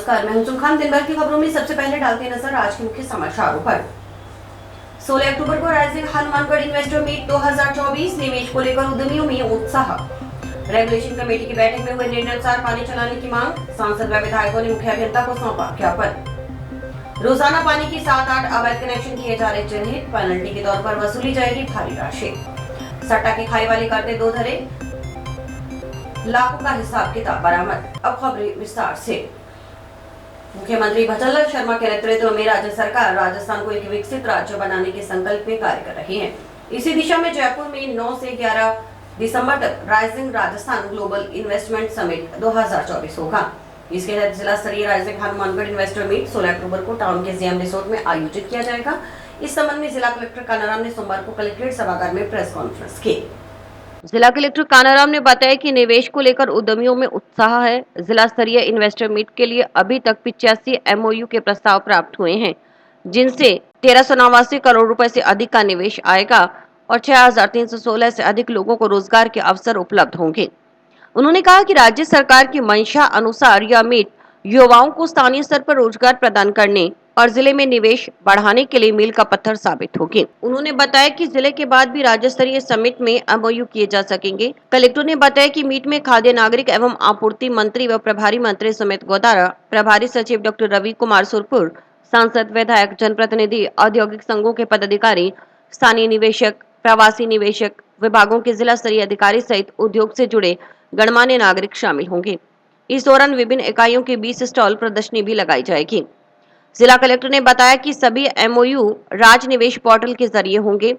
नमस्कार, मैं हूं खान। दिन भर की खबरों में सबसे पहले डालते नजर आज के मुख्य समाचारों पर। 16 अक्टूबर को राइजिंग हनुमानगढ़ इन्वेस्टर मीट 2024 निवेश को लेकर उद्यमियों में उत्साह। रेगुलेशन कमेटी की बैठक में हुए निर्णय अनुसार पानी चलाने की मांग। सांसद व विधायकों ने मुख्य अभियंता को सौंपा ज्ञापन। रोजाना पानी की 7-8 अवैध कनेक्शन किए जा रहे चिन्हित, पेनल्टी के तौर पर वसूली जाएगी भारी राशि। सट्टा की खाई वाली करते 2 धरे, लाखों का हिसाब किताब बरामद। अब खबरें विस्तार से। मुख्यमंत्री भजनलाल शर्मा के नेतृत्व में राज्य सरकार राजस्थान को एक विकसित राज्य बनाने के संकल्प में कार्य कर रही है। इसी दिशा में जयपुर में 9 से 11 दिसंबर तक rising Rajasthan global investment summit 2024 होगा। इसके तहत जिला स्तरीय राइजिंग हनुमानगढ़ इन्वेस्टर मीट 16 अक्टूबर को टाउन के जीएम रिसोर्ट में आयोजित किया जाएगा। इस संबंध में जिला कलेक्टर कानाराम ने सोमवार को कलेक्ट्रेट सभागार में प्रेस कॉन्फ्रेंस की। जिला कलेक्टर कानाराम ने बताया कि निवेश को लेकर उद्यमियों में उत्साह है। जिला स्तरीय इन्वेस्टर मीट के लिए अभी तक 85 एमओयू के प्रस्ताव प्राप्त हुए हैं, जिनसे 1389 करोड़ रुपए से अधिक का निवेश आएगा और 6316 से अधिक लोगों को रोजगार के अवसर उपलब्ध होंगे। उन्होंने कहा कि राज्य सरकार की मंशा अनुसार यह मीट युवाओं को स्थानीय स्तर पर रोजगार प्रदान करने और जिले में निवेश बढ़ाने के लिए मील का पत्थर साबित होगी। उन्होंने बताया कि जिले के बाद भी राज्य स्तरीय समिट में एमओयू किए जा सकेंगे। कलेक्टर ने बताया कि मीट में खाद्य नागरिक एवं आपूर्ति मंत्री व प्रभारी मंत्री सुमित गोदारा, प्रभारी सचिव डॉक्टर रवि कुमार सुरपुर, सांसद, विधायक, जनप्रतिनिधि, औद्योगिक संघों के पदाधिकारी, स्थानीय निवेशक, प्रवासी निवेशक, विभागों के जिला स्तरीय अधिकारी सहित उद्योग से जुड़े गणमान्य नागरिक शामिल होंगे। इस दौरान विभिन्न इकाइयों के 20 स्टॉल प्रदर्शनी भी लगाई जाएगी। जिला कलेक्टर ने बताया कि सभी एमओयू राज निवेश पोर्टल के जरिए होंगे।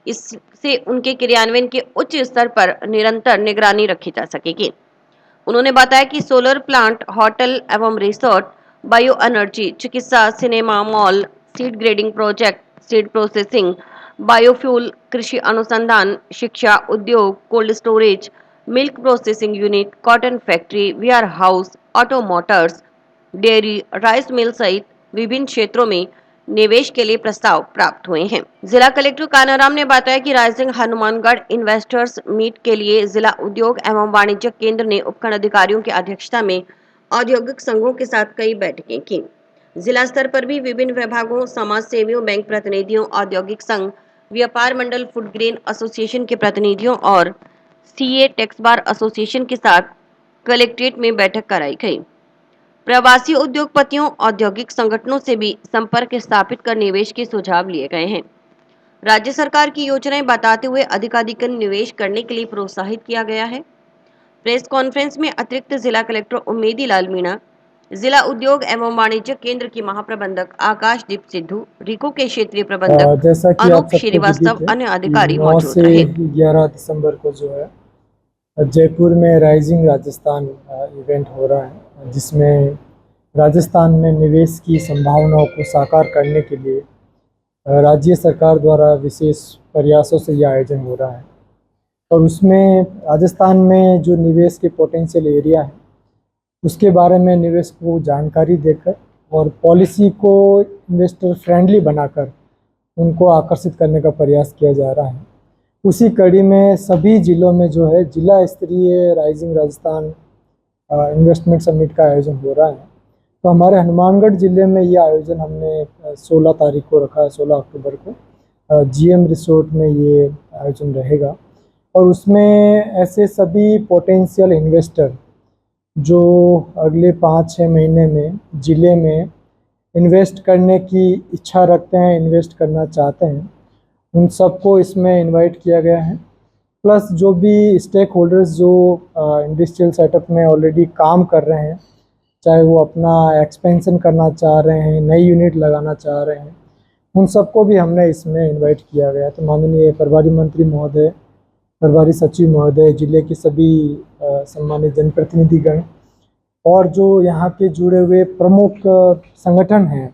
इससे उनके क्रियान्वयन के उच्च स्तर पर निरंतर निगरानी रखी जा सकेगी। उन्होंने बताया कि सोलर प्लांट, होटल एवं रिसोर्ट, बायो एनर्जी, चिकित्सा, cinema, mall, seed grading project, seed processing, biofuel, कृषि अनुसंधान, शिक्षा, उद्योग, cold storage, milk processing unit, cotton factory, warehouse, auto motors, dairy, rice mill सहित विभिन्न क्षेत्रों में निवेश के लिए प्रस्ताव प्राप्त हुए हैं। जिला कलेक्टर कानाराम ने बताया कि राइजिंग हनुमानगढ़ इन्वेस्टर्स मीट के लिए जिला उद्योग एवं वाणिज्य केंद्र ने उपखंड अधिकारियों की अध्यक्षता में औद्योगिक संघों के साथ कई बैठकें की। जिला स्तर पर भी विभिन्न विभागों, समाज सेवियों, बैंक प्रतिनिधियों, औद्योगिक संघ, व्यापार मंडल, फूड ग्रेन एसोसिएशन के प्रतिनिधियों और सीए टैक्स बार एसोसिएशन के साथ कलेक्ट्रेट में बैठक कराई गई। प्रवासी उद्योगपतियों, औद्योगिक संगठनों से भी संपर्क स्थापित कर निवेश के सुझाव लिए गए हैं। राज्य सरकार की योजनाएं बताते हुए अधिकाधिक निवेश करने के लिए प्रोत्साहित किया गया है। प्रेस कॉन्फ्रेंस में अतिरिक्त जिला कलेक्टर उमेदी लाल मीणा, जिला उद्योग एवं वाणिज्य केंद्र की महाप्रबंधक आकाशदीप सिद्धू, रिको के क्षेत्रीय प्रबंधक जैसा कि आप अनूप सबको श्रीवास्तव, विदित है अन्य कि अधिकारी 9 मौजूद से रहे। 11 दिसंबर को जो है जयपुर में राइजिंग राजस्थान इवेंट हो रहा है, जिसमें राजस्थान में निवेश की संभावनाओं को साकार करने के लिए राज्य सरकार द्वारा विशेष प्रयासों से यह आयोजन हो रहा है। और उसमें राजस्थान में जो निवेश के पोटेंशियल एरिया है उसके बारे में निवेश को जानकारी देकर और पॉलिसी को इन्वेस्टर फ्रेंडली बनाकर उनको आकर्षित करने का प्रयास किया जा रहा है। उसी कड़ी में सभी जिलों में जो है जिला स्तरीय राइजिंग राजस्थान इन्वेस्टमेंट समिट का आयोजन हो रहा है। तो हमारे हनुमानगढ़ जिले में ये आयोजन हमने 16 तारीख को रखा है, 16 अक्टूबर को जीएम रिसोर्ट में ये आयोजन रहेगा। और उसमें ऐसे सभी पोटेंशियल इन्वेस्टर जो अगले 5-6 महीने में ज़िले में इन्वेस्ट करने की इच्छा रखते हैं, इन्वेस्ट करना चाहते हैं, उन सबको इसमें इनवाइट किया गया है। प्लस जो भी स्टेक होल्डर्स जो इंडस्ट्रियल सेटअप में ऑलरेडी काम कर रहे हैं, चाहे वो अपना एक्सपेंशन करना चाह रहे हैं, नई यूनिट लगाना चाह रहे हैं, उन सबको भी हमने इसमें इनवाइट किया गया है। तो माननीय प्रभारी मंत्री महोदय, प्रभारी सचिव महोदय, जिले के सभी सम्मानित जनप्रतिनिधिगण और जो यहाँ के जुड़े हुए प्रमुख संगठन हैं,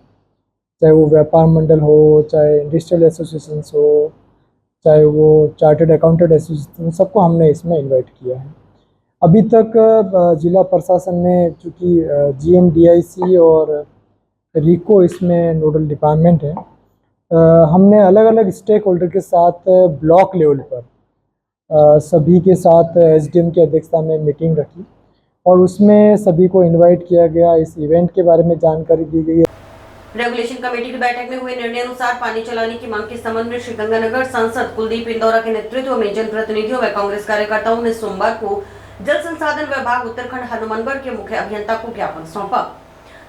चाहे वो व्यापार मंडल हो, चाहे इंडस्ट्रियल एसोसिएशंस हो, चाहे वो चार्टर्ड अकाउंटेंट एसोसिएशन, सबको हमने इसमें इनवाइट किया है। अभी तक जिला प्रशासन ने, चूँकि जीएमडीआईसी और रिको इसमें नोडल डिपार्टमेंट है, हमने अलग अलग स्टेक होल्डर के साथ ब्लॉक लेवल पर सभी के साथ एसडीएम की अध्यक्षता में मीटिंग रखी और उसमें सभी को इनवाइट किया गया। इस इवेंट के बारे में जानकारी दी गई है। रेगुलेशन कमेटी की बैठक में हुए निर्णय अनुसार पानी चलाने की मांग के संबंध में श्रीगंगानगर सांसद कुलदीप इंदौरा के नेतृत्व में जनप्रतिनिधियों व कांग्रेस कार्यकर्ताओं ने सोमवार को जल संसाधन विभाग उत्तराखंड हनुमानगढ़ के मुख्य अभियंता को ज्ञापन सौंपा।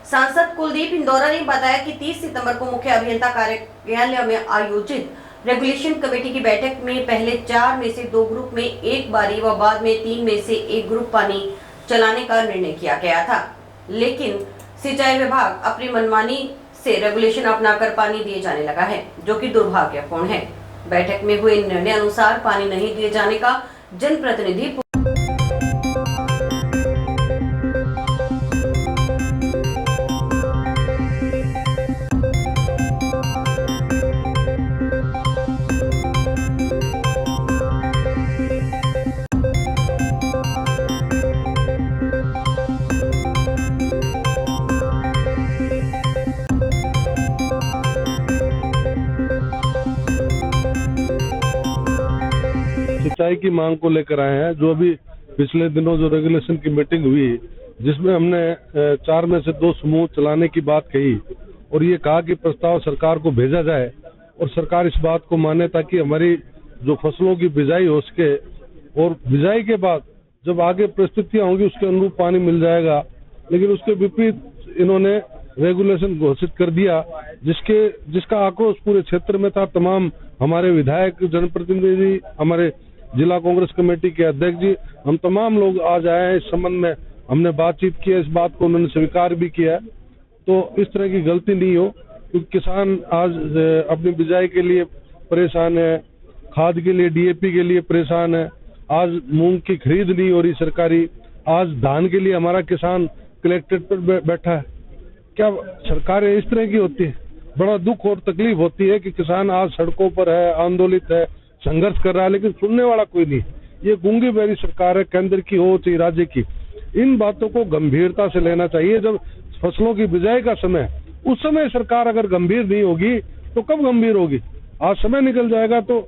सांसद कुलदीप इंदौरा ने बताया कि 30 सितंबर को मुख्य अभियंता कार्यालय में आयोजित रेगुलेशन कमेटी की बैठक में पहले 4 में से 2 ग्रुप में एक बारी व बाद में 3 में से 1 ग्रुप पानी चलाने का निर्णय किया गया था, लेकिन सिंचाई विभाग अपनी मनमानी से रेगुलेशन अपनाकर पानी दिए जाने लगा है, जो कि दुर्भाग्यपूर्ण है। बैठक में हुए निर्णय अनुसार पानी नहीं दिए जाने का जनप्रतिनिधि सिंचाई की मांग को लेकर आए हैं। जो अभी पिछले दिनों जो रेगुलेशन की मीटिंग हुई, जिसमें हमने 4 में से 2 समूह चलाने की बात कही और ये कहा कि प्रस्ताव सरकार को भेजा जाए और सरकार इस बात को माने ताकि हमारी जो फसलों की बिजाई हो सके, और बिजाई के बाद जब आगे परिस्थितियां होंगी उसके अनुरूप पानी मिल जाएगा। लेकिन उसके विपरीत इन्होंने रेगुलेशन घोषित कर दिया, जिसका आक्रोश पूरे क्षेत्र में था। तमाम हमारे विधायक, जनप्रतिनिधि, हमारे जिला कांग्रेस कमेटी के अध्यक्ष जी, हम तमाम लोग आज आए हैं। इस संबंध में हमने बातचीत की है, इस बात को उन्होंने स्वीकार भी किया है। तो इस तरह की गलती नहीं हो, क्योंकि किसान आज अपनी बिजाई के लिए परेशान है, खाद के लिए, डीएपी के लिए परेशान है। आज मूंग की खरीद नहीं हो रही सरकारी, आज धान के लिए हमारा किसान कलेक्ट्रेट पर बैठा है। क्या सरकारें इस तरह की होती है? बड़ा दुख और तकलीफ होती है कि किसान आज सड़कों पर है, आंदोलित है, संघर्ष कर रहा है, लेकिन सुनने वाला कोई नहीं। ये गूंगी बहरी सरकार है, केंद्र की हो चाहे राज्य की। इन बातों को गंभीरता से लेना चाहिए। जब फसलों की बिजाई का समय, उस समय सरकार अगर गंभीर नहीं होगी तो कब गंभीर होगी? आज समय निकल जाएगा तो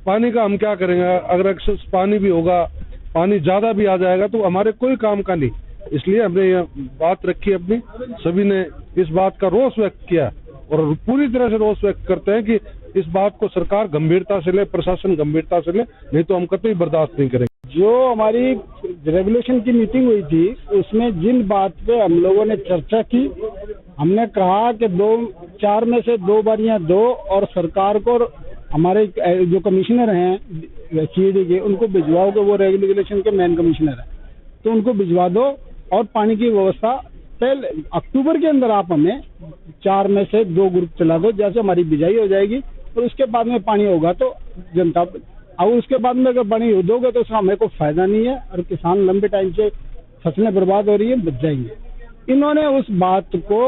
पानी का हम क्या करेंगे? अगर एक्सेस पानी भी होगा, पानी ज्यादा भी आ जाएगा तो हमारे कोई काम का नहीं। इसलिए हमने यह बात रखी अपनी, सभी ने इस बात का रोष व्यक्त किया और पूरी तरह से रोष व्यक्त करते हैं कि इस बात को सरकार गंभीरता से ले, प्रशासन गंभीरता से ले, नहीं तो हम कतई बर्दाश्त नहीं करेंगे। जो हमारी रेगुलेशन की मीटिंग हुई थी, उसमें जिन बात पे हम लोगों ने चर्चा की, हमने कहा कि 4 में से 2 बारियां दो और सरकार को हमारे जो कमिश्नर हैं सीडी के, उनको भिजवाओ कि वो रेगुलेशन के मेन कमिश्नर है, तो उनको भिजवा दो और पानी की व्यवस्था पहले अक्टूबर के अंदर आप हमें 4 में से 2 ग्रुप चला दो, जैसे हमारी बिजाई हो जाएगी और उसके बाद में पानी होगा तो जनता, और उसके बाद में अगर पानी दोगे तो उसका हमें कोई फायदा नहीं है और किसान लंबे टाइम से फसलें बर्बाद हो रही है, बच जाएंगे। इन्होंने उस बात को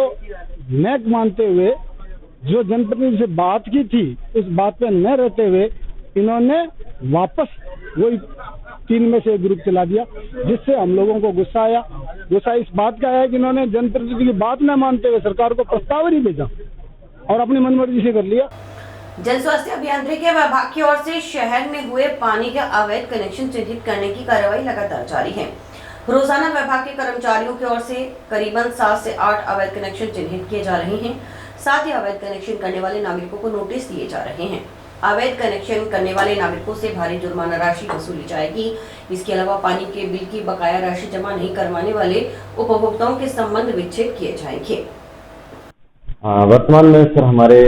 न मानते हुए, जो जनप्रतिनिधि से बात की थी उस बात पे न रहते हुए, इन्होंने वापस वही 3 में से 1 ग्रुप चला दिया, जिससे हम लोगों को गुस्सा आया। गुस्सा इस बात का है कि इन्होंने जनप्रतिनिधि की बात न मानते हुए सरकार को प्रस्ताव नहीं भेजा और अपनी मनमर्जी से कर लिया। जन स्वास्थ्य अभियांत्रिकी विभाग की ओर से शहर में हुए पानी के अवैध कनेक्शन चिन्हित करने की कार्रवाई लगातार जारी है। रोजाना विभाग के कर्मचारियों की ओर से करीबन 7 से 8 अवैध कनेक्शन चिन्हित किए जा रहे हैं। साथ ही अवैध कनेक्शन करने वाले नागरिकों को नोटिस दिए जा रहे हैं। अवैध कनेक्शन करने वाले नागरिकों से भारी जुर्माना राशि वसूली जाएगी। इसके अलावा पानी के बिल की बकाया राशि जमा नहीं करवाने वाले उपभोक्ताओं के संबंध विच्छेद किए जाएंगे। वर्तमान में सर हमारे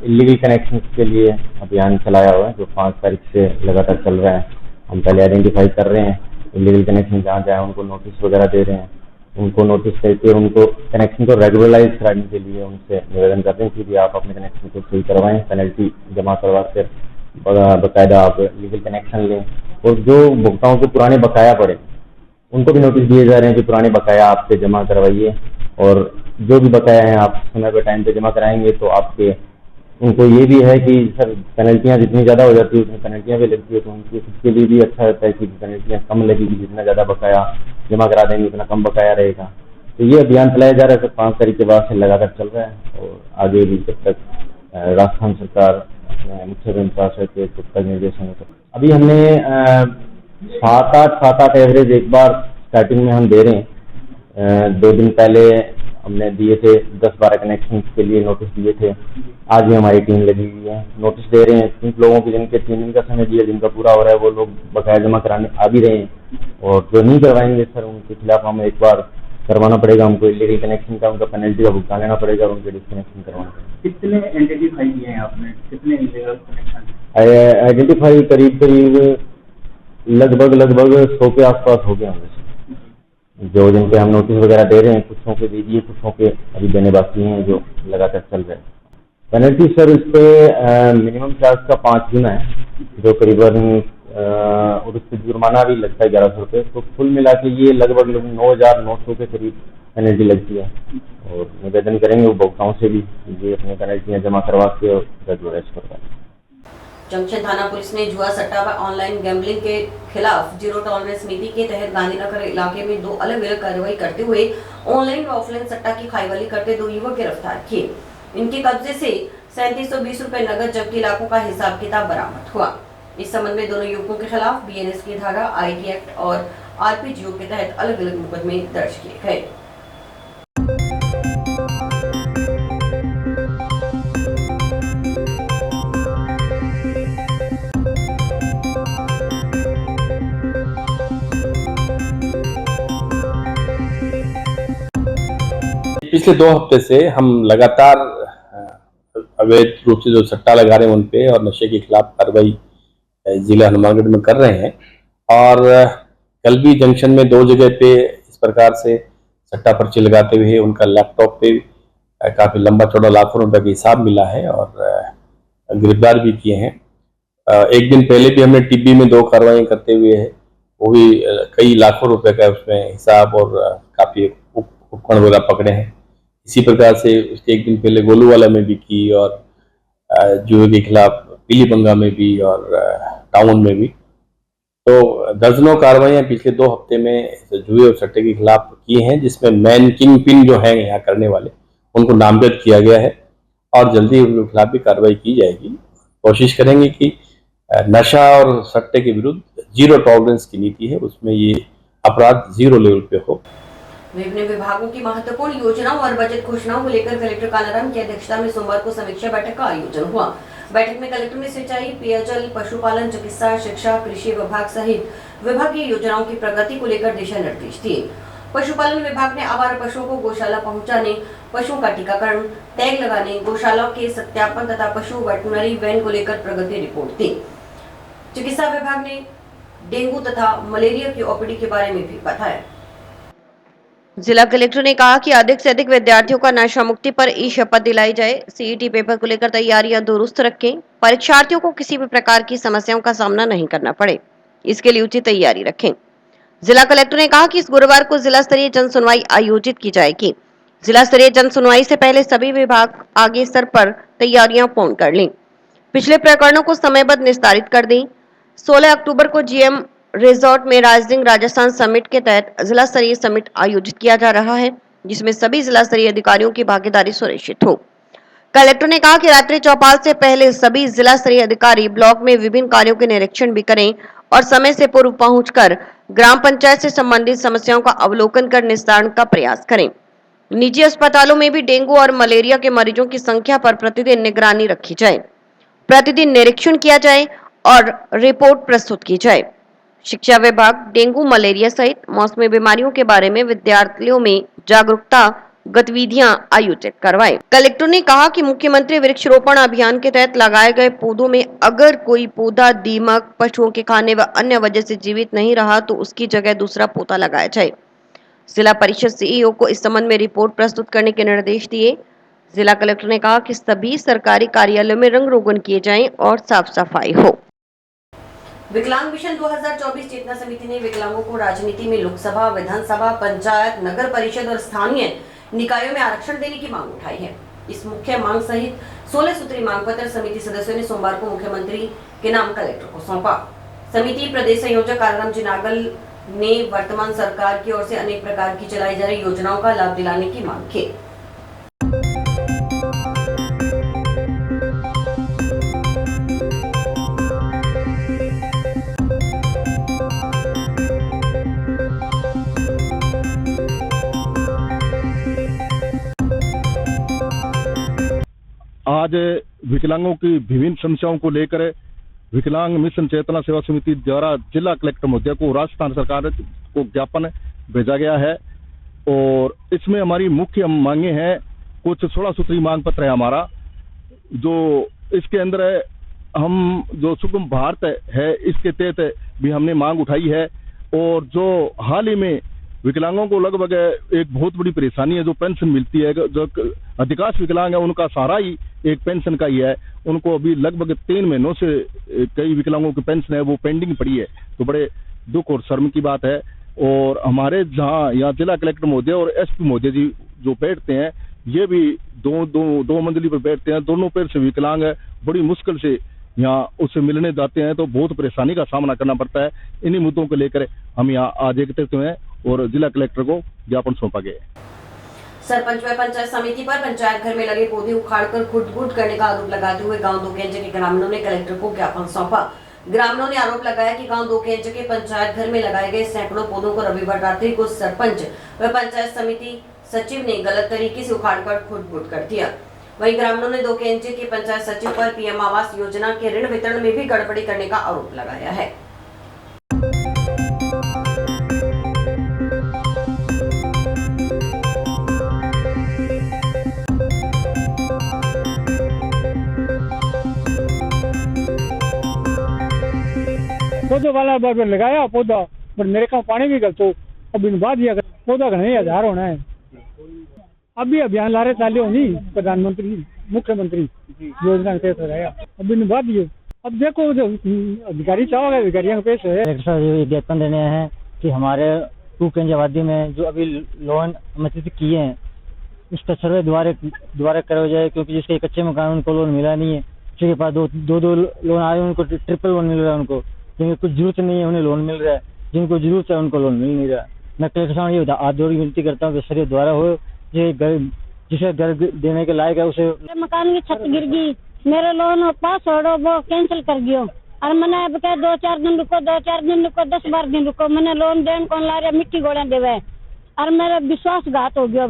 इलीगल कनेक्शन के लिए अभियान चलाया हुआ है, जो 5 तारीख से लगातार चल रहा है। हम पहले आइडेंटिफाई कर रहे हैं इलीगल कनेक्शन जहाँ जहाँ उनको नोटिस वगैरह दे रहे हैं, उनको नोटिस करके उनको कनेक्शन को रेगुलराइज कराने के लिए उनसे निवेदन कर रहे हैं कि भी आप अपने कनेक्शन को सही करवाएं, पेनल्टी जमा करवा कर बाकायदा आप लीगल कनेक्शन लें। और जो उपभोक्ताओं के पुराने बकाया पड़े उनको भी नोटिस दिए जा रहे हैं कि पुराने बकाया आपसे जमा करवाइए, और जो भी बकाया है आप समय पर टाइम पे जमा कराएंगे तो आपके उनको ये भी है कि सर पेनल्टियाँ जितनी ज़्यादा हो जाती है उतनी पेनल्टियाँ भी लगती है, तो उनके उसके लिए भी अच्छा रहता है कि पेनल्टियाँ कम लगेगी, जितना ज़्यादा बकाया जमा करा देंगे उतना कम बकाया रहेगा। तो ये अभियान चलाया जा रहा है सर, 5 तारीख के बाद से लगातार चल रहा है और आगे भी जब तक राजस्थान सरकार अपने मुख्य प्रशासक के निर्देशन होता। अभी हमने 7-8 एवरेज एक बार स्टार्टिंग में हम दे रहे हैं। 2 दिन पहले हमने दिए थे 10-12 कनेक्शन के लिए नोटिस दिए थे। आज भी हमारी टीम लगी हुई है, नोटिस दे रहे हैं। कुछ लोगों की जिनके 3 दिन का समय दिया, जिनका पूरा हो रहा है, वो लोग बकाया जमा कराने आ भी रहे हैं। और जो नहीं करवाएंगे सर, उनके खिलाफ हमें एक बार करवाना पड़ेगा, हमको इलीगल कनेक्शन का उनका पेनल्टी का भुगतान लेना पड़ेगा और उनके डिस्कनेक्शन करवाना पड़ेगा। कितने आइडेंटिफाई किए हैं आपने, कितने इलीगल कनेक्शन? आइडेंटिफाई करीब लगभग 100 के आसपास हो गए होंगे जो जिनके हम नोटिस वगैरह दे रहे हैं। कुछों के दे दिए, कुछों के अभी देने बाकी हैं जो लगातार चल रहे हैं। पेनल्टी सर इस पे मिनिमम चार्ज का 5 गुना है, जो करीबन और उस पर जुर्माना भी लगता है 1100 रुपये। तो कुल मिला के ये लगभग 9,900 के करीब पेनल्टी लगती है। और निवेदन करेंगे उपभोक्ताओं से भी ये अपनी पेनल्टियाँ जमा करवा के और अरेस्ट करवाएं। जंक्शन थाना पुलिस ने जुआ सट्टा व ऑनलाइन गैम्बलिंग के खिलाफ जीरो टॉलरेंस नीति के तहत गांधीनगर इलाके में 2 अलग-अलग कार्रवाई करते हुए ऑनलाइन व ऑफलाइन सट्टा की खाईवाली करते 2 युवक गिरफ्तार किए। इनके कब्जे से 3720 रुपए नगद जबकि लाखों का हिसाब किताब बरामद हुआ। इस संबंध में दोनों युवकों के खिलाफ बीएनएस की धारा, आईटी एक्ट और आरपीजीओ के तहत अलग-अलग मुकदमे दर्ज किए गए। पिछले 2 हफ्ते से हम लगातार अवैध रूप से जो सट्टा लगा रहे हैं उन पे और नशे के खिलाफ कार्रवाई जिला हनुमानगढ़ में कर रहे हैं। और कल भी जंक्शन में 2 जगह पे इस प्रकार से सट्टा पर्ची लगाते हुए उनका लैपटॉप पे काफी लंबा चौड़ा लाखों रुपए का हिसाब मिला है और गिरफ्तार भी किए हैं। एक दिन पहले भी हमने टिब्बी में 2 कार्रवाई करते हुए है, वो भी कई लाखों रुपए का उसमें हिसाब और काफी उपकरण वगैरह पकड़े हैं। इसी प्रकार से उसके एक दिन पहले गोलूवाला में भी की और जुए के खिलाफ पीलीबंगा में भी और टाउन में भी। तो दर्जनों कार्रवाइयाँ पिछले 2 हफ्ते में जुए और सट्टे के खिलाफ की हैं, जिसमें मैन किंग पिन जो हैं यहाँ करने वाले उनको नामजद किया गया है और जल्दी उनके खिलाफ भी कार्रवाई की जाएगी। कोशिश करेंगे कि नशा और सट्टे के विरुद्ध जीरो टॉलरेंस की नीति है, उसमें ये अपराध 0 लेवल पे हो। विभिन्न विभागों की महत्वपूर्ण योजनाओं और बजट घोषणाओं को लेकर कलेक्टर कानाराम की अध्यक्षता में सोमवार को समीक्षा बैठक का आयोजन हुआ। बैठक में कलेक्टर ने सिंचाई, पेयजल, पशुपालन, चिकित्सा, शिक्षा, कृषि विभाग सहित विभागीय योजनाओं की प्रगति को लेकर दिशा निर्देश दिए। पशुपालन विभाग ने आवारा पशुओं को गौशाला पहुंचाने, पशुओं का टीकाकरण, टैग लगाने, गौशाला के सत्यापन तथा पशु वेटरनरी वैन को लेकर प्रगति रिपोर्ट दी। चिकित्सा विभाग ने डेंगू तथा मलेरिया की ओपीडी के बारे में भी बताया। जिला कलेक्टर ने कहा कि अधिक से अधिक विद्यार्थियों का नशा मुक्ति पर ई शपथ दिलाई जाए। सीईटी पेपर को लेकर तैयारियां दुरुस्त रखें। परीक्षार्थियों को किसी भी प्रकार की समस्याओं का सामना नहीं करना पड़े, इसके लिए उचित तैयारी रखें। जिला कलेक्टर ने कहा कि इस गुरुवार को जिला स्तरीय जन सुनवाई आयोजित की जाएगी। जिला स्तरीय जन सुनवाई से पहले सभी विभाग आगे स्तर पर तैयारियां पूर्ण कर लें। पिछले प्रकरणों को समयबद्ध निस्तारित कर दें। 16 अक्टूबर को जीएम रिजॉर्ट में राइजिंग राजस्थान समिट के तहत जिला स्तरीय समिट आयोजित किया जा रहा है, जिसमें सभी जिला स्तरीय अधिकारियों की भागीदारी सुनिश्चित हो। कलेक्टर ने कहा कि रात्रि चौपाल से पहले सभी जिला स्तरीय अधिकारी ब्लॉक में विभिन्न कार्यों के निरीक्षण भी करें और समय से पूर्व पहुंचकर ग्राम पंचायत से संबंधित समस्याओं का अवलोकन कर निस्तारण का प्रयास करें। निजी अस्पतालों में भी डेंगू और मलेरिया के मरीजों की संख्या पर प्रतिदिन निगरानी रखी जाए, प्रतिदिन निरीक्षण किया जाए और रिपोर्ट प्रस्तुत की जाए। शिक्षा विभाग डेंगू, मलेरिया सहित मौसमी बीमारियों के बारे में विद्यार्थियों में जागरूकता गतिविधियां आयोजित करवाए। कलेक्टर ने कहा कि मुख्यमंत्री वृक्षारोपण अभियान के तहत लगाए गए पौधों में अगर कोई पौधा दीमक, पशुओं के खाने व अन्य वजह से जीवित नहीं रहा तो उसकी जगह दूसरा पौधा लगाया जाए। जिला परिषद सीईओ को इस संबंध में रिपोर्ट प्रस्तुत करने के निर्देश दिए। जिला कलेक्टर ने कहा कि सभी सरकारी कार्यालयों में रंग रोगन किए जाएं और साफ सफाई हो। विकलांग मिशन 2024 चेतना समिति ने विकलांगों को राजनीति में लोकसभा, विधानसभा, पंचायत, नगर परिषद और स्थानीय निकायों में आरक्षण देने की मांग उठाई है। इस मुख्य मांग सहित 16 सूत्री मांग पत्र समिति सदस्यों ने सोमवार को मुख्यमंत्री के नाम कलेक्टर को सौंपा। समिति प्रदेश संयोजक कालाराम जी नागल ने वर्तमान सरकार की ओर से अनेक प्रकार की चलाई जा रही योजनाओं का लाभ दिलाने की मांग की। आज विकलांगों की विभिन्न समस्याओं को लेकर विकलांग मिशन चेतना सेवा समिति द्वारा जिला कलेक्टर महोदय को राजस्थान सरकार को ज्ञापन भेजा गया है और इसमें हमारी मुख्य मांगे हैं। कुछ 16 सूत्री मांग पत्र है हमारा, जो इसके अंदर हम जो सुगम भारत है इसके तहत भी हमने मांग उठाई है। और जो हाल ही में विकलांगों को लगभग एक बहुत बड़ी परेशानी है, जो पेंशन मिलती है, जो अधिकांश विकलांग है उनका सहारा ही एक पेंशन का ही है। उनको अभी लगभग 3 महीनों से कई विकलांगों की पेंशन है वो पेंडिंग पड़ी है, तो बड़े दुख और शर्म की बात है। और हमारे जहाँ यहाँ जिला कलेक्टर महोदय और एसपी महोदय जी जो बैठते हैं, ये भी दो मंजिली पर बैठते हैं, दोनों पैर से विकलांग है, बड़ी मुश्किल से यहाँ उससे मिलने जाते हैं, तो बहुत परेशानी का सामना करना पड़ता है। इन्हीं मुद्दों को लेकर हम यहाँ आज एकत्रित हुए हैं और जिला कलेक्टर को ज्ञापन सौंपा गया है। सरपंच व पंचायत समिति पर पंचायत घर में लगे पौधे उखाड़कर खुद करने का आरोप लगाते हुए गांव दोकेंजे के ग्रामीणों ने कलेक्टर को ज्ञापन सौंपा। ग्रामीणों ने आरोप लगाया कि गांव दोकेंजे के पंचायत घर में लगाए गए सैकड़ों पौधों को रविवार रात्रि को सरपंच व पंचायत समिति सचिव ने गलत तरीके से उखाड़कर खुद कर दिया। वहीं ग्रामीणों ने दोकेंजे के पंचायत सचिव पर पीएम आवास योजना के ऋण वितरण में भी गड़बड़ी करने का आरोप लगाया है। पौधों वाला बार लगाया पौधा, पर मेरे का पानी भी गलतो अब इन बाद पौधा घने हजार होना है। अभी अभियान ला रहे चालू होनी प्रधानमंत्री मुख्यमंत्री योजना के तहत लगाया, अब इन बाद अब देखो जो अधिकारी चाहोगे अधिकारियों के पेश है। ज्ञापन देने हैं कि हमारे 2 केंद्र आबादी में जो अभी लोन अनुमति किए हैं उसका सर्वे दोबारा करा जाए, क्योंकि जिसके कच्चे मकान उनको लोन मिला नहीं है, जिसके पास दो लोन आए उनको ट्रिपल लोन मिल रहा है, उनको जिनको कुछ जरूरत नहीं है उन्हें लोन मिल रहा है, जिनको जरूरत है उनको लोन मिल नहीं रहा। मैं कलेक्टर साहब ये हाथ जोड़ विनती करता हूँ कि सर्वे द्वारा हो, जिसे घर देने के लायक है उसे। मकान की छत गिर गई, मेरा लोन पास हो वो कैंसिल कर दियो और मैंने अब क्या 2-4 दिन रुको 10-12 दिन रुको, मैंने लोन देन कौन ला रहा मिट्टी गोड़ा देवे और मेरा विश्वासघात हो गया।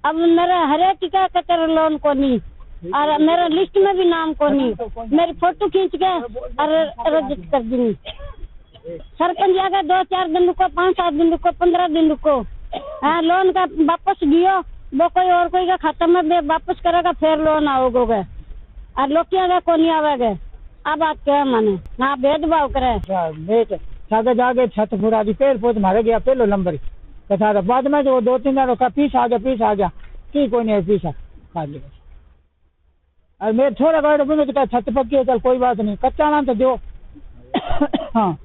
अब मेरा हर एक का कतर लोन को नहीं और मेरा लिस्ट में भी नाम को नहीं, मेरी फोटो खींच के और रजिस्टर कर दी। सरपंच आगे 2-4 दिन रुको, 5-7 दिन रुको, 15 दिन रुको, लोन का वापस दियो, वो कोई और कोई का खाता में वापस करेगा फिर लोन आओगे और लोग को नहीं आवेगा। अब बात क्या माने ना भेदभाव करे जाके छत फुरा दी, पेड़ पौध मारे गया पहले नंबर कथा था, बाद में जो 2-3 दिन का पीस आ गया की कोई नहीं पीसा खा लिया। और मेरे छोरा गाड़ी छत पक्की है, चल कोई बात नहीं, कच्चा नाम तो दो। हाँ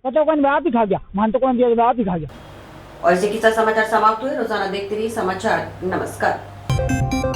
पता कौन आप ही खा गया, मान तो कौन दिया आप ही खा गया। और इसी के साथ समाचार समाप्त हुए। रोजाना देखते रहिए समाचार। नमस्कार।